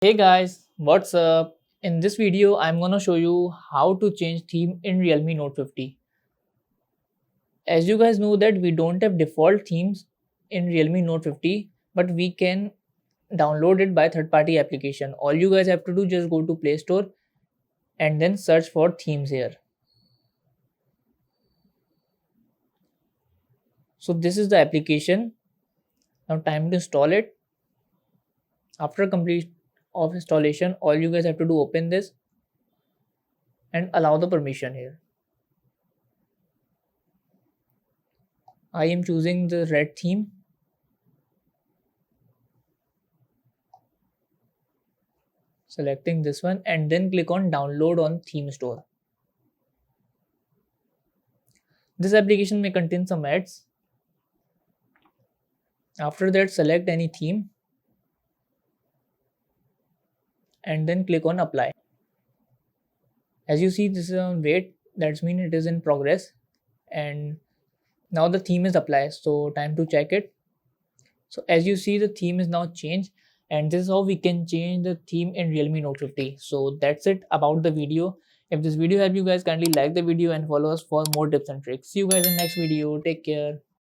Hey guys, what's up? In this video, I'm gonna show you how to change theme in Realme Note 50. As you guys know that we don't have default themes in Realme Note 50, but we can download it by third-party application. All you guys have to do just go to Play Store and then search for themes here. So this is the application. Now time to install it. After complete of installation, all you guys have to do open this and allow the permission here. I am choosing the red theme. Selecting this one and then click on download on theme store. This application may contain some ads. After that, select any theme and then click on apply. As you see, this is on wait, that means it is in progress, and now the theme is applied, so time to check it. So as you see, the theme is now changed, and this is how we can change the theme in Realme Note 50. So that's it about the video. If this video helped you guys, kindly like the video and follow us for more tips and tricks. See you guys in next video. Take care.